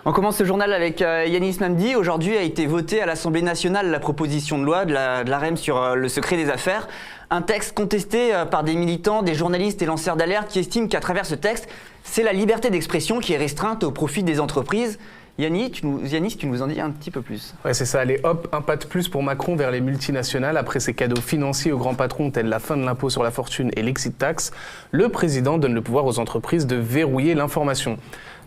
On commence ce journal avec Yanis Mamdi. Aujourd'hui a été votée à l'Assemblée nationale la proposition de loi de l'AREM sur le secret des affaires. Un texte contesté par des militants, des journalistes et lanceurs d'alerte qui estiment qu'à travers ce texte, c'est la liberté d'expression qui est restreinte au profit des entreprises. Yanis, tu nous en dis un petit peu plus. Ouais, c'est ça. Allez, hop, un pas de plus pour Macron vers les multinationales. Après ses cadeaux financiers aux grands patrons, tels la fin de l'impôt sur la fortune et l'exit tax, le président donne le pouvoir aux entreprises de verrouiller l'information.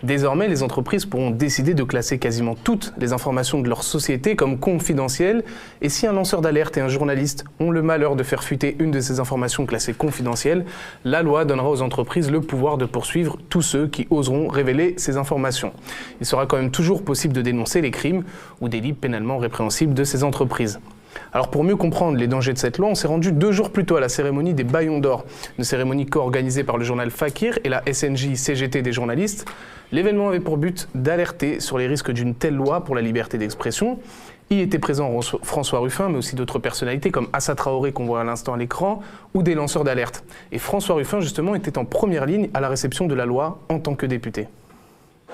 Désormais, les entreprises pourront décider de classer quasiment toutes les informations de leur société comme confidentielles. Et si un lanceur d'alerte et un journaliste ont le malheur de faire fuiter une de ces informations classées confidentielles, la loi donnera aux entreprises le pouvoir de poursuivre tous ceux qui oseront révéler ces informations. Il sera quand même toujours possible de dénoncer les crimes ou délits pénalement répréhensibles de ces entreprises. Alors pour mieux comprendre les dangers de cette loi, on s'est rendu 2 jours plus tôt à la cérémonie des Baillons d'Or, une cérémonie co-organisée par le journal Fakir et la SNJ-CGT des journalistes. L'événement avait pour but d'alerter sur les risques d'une telle loi pour la liberté d'expression. Y étaient présents François Ruffin, mais aussi d'autres personnalités comme Assa Traoré qu'on voit à l'instant à l'écran, ou des lanceurs d'alerte. Et François Ruffin justement était en première ligne à la réception de la loi en tant que député.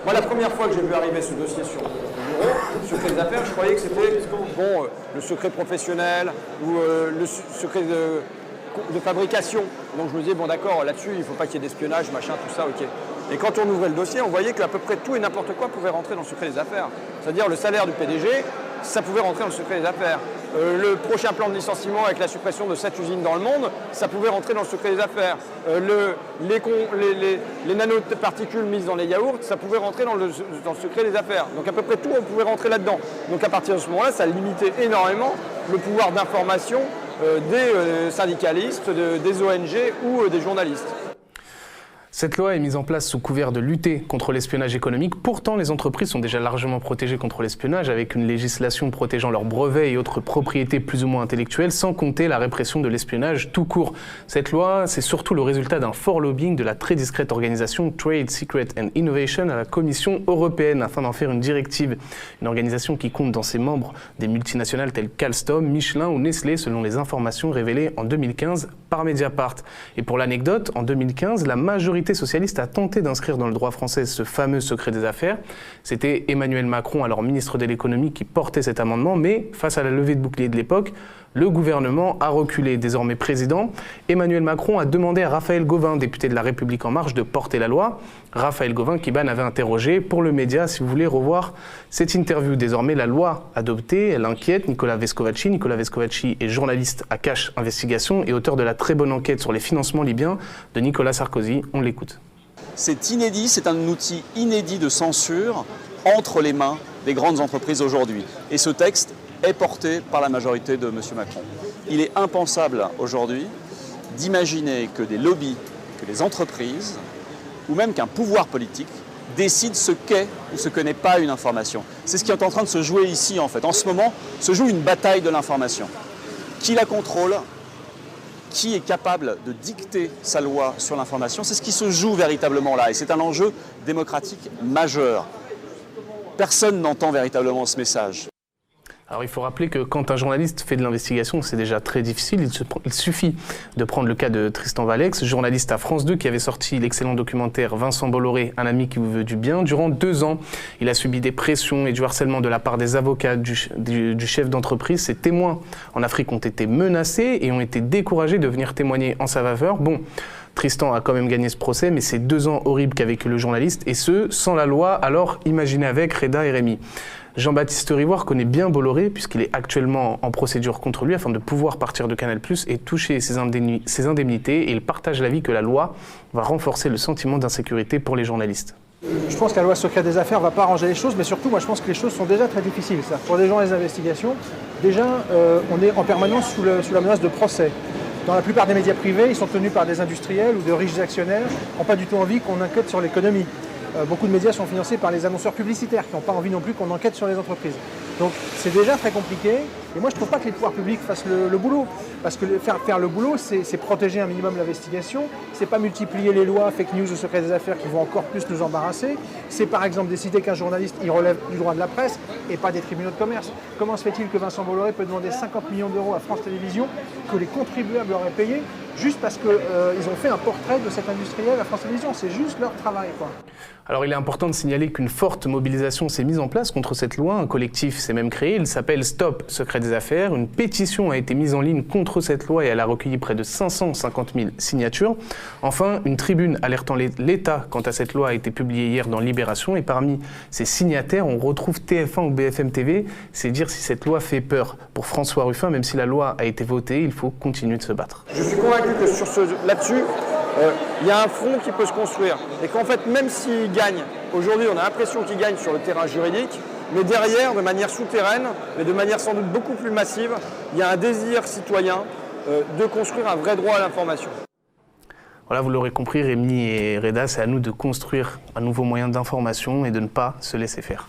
Moi, la première fois que j'ai vu arriver ce dossier sur le bureau, secret des affaires, je croyais que c'était le secret professionnel ou le secret de fabrication. Donc je me disais, bon d'accord, là-dessus, il ne faut pas qu'il y ait d'espionnage, machin, tout ça, ok. Et quand on ouvrait le dossier, on voyait qu'à peu près tout et n'importe quoi pouvait rentrer dans le secret des affaires. C'est-à-dire le salaire du PDG, ça pouvait rentrer dans le secret des affaires. Le prochain plan de licenciement avec la suppression de 7 usines dans le monde, ça pouvait rentrer dans le secret des affaires. Les nanoparticules mises dans les yaourts, ça pouvait rentrer dans le secret des affaires. Donc à peu près tout, on pouvait rentrer là-dedans. Donc à partir de ce moment-là, ça limitait énormément le pouvoir d'information des syndicalistes, des ONG ou des journalistes. Cette loi est mise en place sous couvert de lutter contre l'espionnage économique. Pourtant, les entreprises sont déjà largement protégées contre l'espionnage avec une législation protégeant leurs brevets et autres propriétés plus ou moins intellectuelles, sans compter la répression de l'espionnage tout court. Cette loi, c'est surtout le résultat d'un fort lobbying de la très discrète organisation Trade, Secret and Innovation à la Commission européenne afin d'en faire une directive. Une organisation qui compte dans ses membres des multinationales telles qu'Alstom, Michelin ou Nestlé, selon les informations révélées en 2015 par Mediapart. Et pour l'anecdote, en 2015, la majorité socialiste a tenté d'inscrire dans le droit français ce fameux secret des affaires. C'était Emmanuel Macron, alors ministre de l'économie, qui portait cet amendement, mais face à la levée de bouclier de l'époque, le gouvernement a reculé. Désormais président, Emmanuel Macron a demandé à Raphaël Gauvain, député de La République En Marche, de porter la loi. Raphaël Gauvain, qu'Iban avait interrogé pour le média, si vous voulez revoir cette interview. Désormais, la loi adoptée, elle inquiète Nicolas Vescovaci. Nicolas Vescovaci est journaliste à Cache Investigation et auteur de la très bonne enquête sur les financements libyens de Nicolas Sarkozy. On l'écoute. C'est inédit, c'est un outil inédit de censure entre les mains des grandes entreprises aujourd'hui. Et ce texte est porté par la majorité de M. Macron. Il est impensable aujourd'hui d'imaginer que des lobbies, que des entreprises, ou même qu'un pouvoir politique décide ce qu'est ou ce que n'est pas une information. C'est ce qui est en train de se jouer ici en fait. En ce moment, se joue une bataille de l'information. Qui la contrôle ? Qui est capable de dicter sa loi sur l'information? C'est ce qui se joue véritablement là et c'est un enjeu démocratique majeur. Personne n'entend véritablement ce message. Alors il faut rappeler que quand un journaliste fait de l'investigation, c'est déjà très difficile. Il suffit de prendre le cas de Tristan Valex, journaliste à France 2 qui avait sorti l'excellent documentaire Vincent Bolloré, un ami qui vous veut du bien. Durant 2 ans, il a subi des pressions et du harcèlement de la part des avocats, du chef d'entreprise. Ses témoins en Afrique ont été menacés et ont été découragés de venir témoigner en sa faveur. Bon, Tristan a quand même gagné ce procès, mais c'est 2 ans horribles qu'a vécu le journaliste, et ce, sans la loi, alors imaginez avec Reda et Rémi. Jean-Baptiste Rivoire connaît bien Bolloré puisqu'il est actuellement en procédure contre lui afin de pouvoir partir de Canal+ et toucher ses indemnités, et il partage l'avis que la loi va renforcer le sentiment d'insécurité pour les journalistes. Je pense que la loi secret des affaires ne va pas arranger les choses, mais surtout, moi, je pense que les choses sont déjà très difficiles. Pour des gens les investigations, déjà, on est en permanence sous la menace de procès. Dans la plupart des médias privés, ils sont tenus par des industriels ou de riches actionnaires qui n'ont pas du tout envie qu'on enquête sur l'économie. Beaucoup de médias sont financés par les annonceurs publicitaires qui n'ont pas envie non plus qu'on enquête sur les entreprises. Donc c'est déjà très compliqué. Et moi je ne trouve pas que les pouvoirs publics fassent le boulot. Parce que faire le boulot, c'est protéger un minimum l'investigation. C'est pas multiplier les lois, fake news ou secret des affaires qui vont encore plus nous embarrasser. C'est par exemple décider qu'un journaliste il relève du droit de la presse et pas des tribunaux de commerce. Comment se fait-il que Vincent Bolloré peut demander 50 millions d'euros à France Télévisions que les contribuables auraient payé juste parce qu'ils ont fait un portrait de cet industriel à France Télévisions. C'est juste leur travail, quoi. Alors il est important de signaler qu'une forte mobilisation s'est mise en place contre cette loi. Un collectif s'est même créé, il s'appelle Stop Secret des Affaires. Une pétition a été mise en ligne contre cette loi et elle a recueilli près de 550 000 signatures. Enfin, une tribune alertant l'État quant à cette loi a été publiée hier dans Libération. Et parmi ces signataires, on retrouve TF1 ou BFM TV. C'est dire si cette loi fait peur. Pour François Ruffin, même si la loi a été votée, il faut continuer de se battre. Je suis convaincu que là-dessus, il y a un front qui peut se construire. Et qu'en fait, même s'il gagne, aujourd'hui on a l'impression qu'il gagne sur le terrain juridique, mais derrière, de manière souterraine, mais de manière sans doute beaucoup plus massive, il y a un désir citoyen de construire un vrai droit à l'information. Voilà, vous l'aurez compris, Rémi et Reda, c'est à nous de construire un nouveau moyen d'information et de ne pas se laisser faire.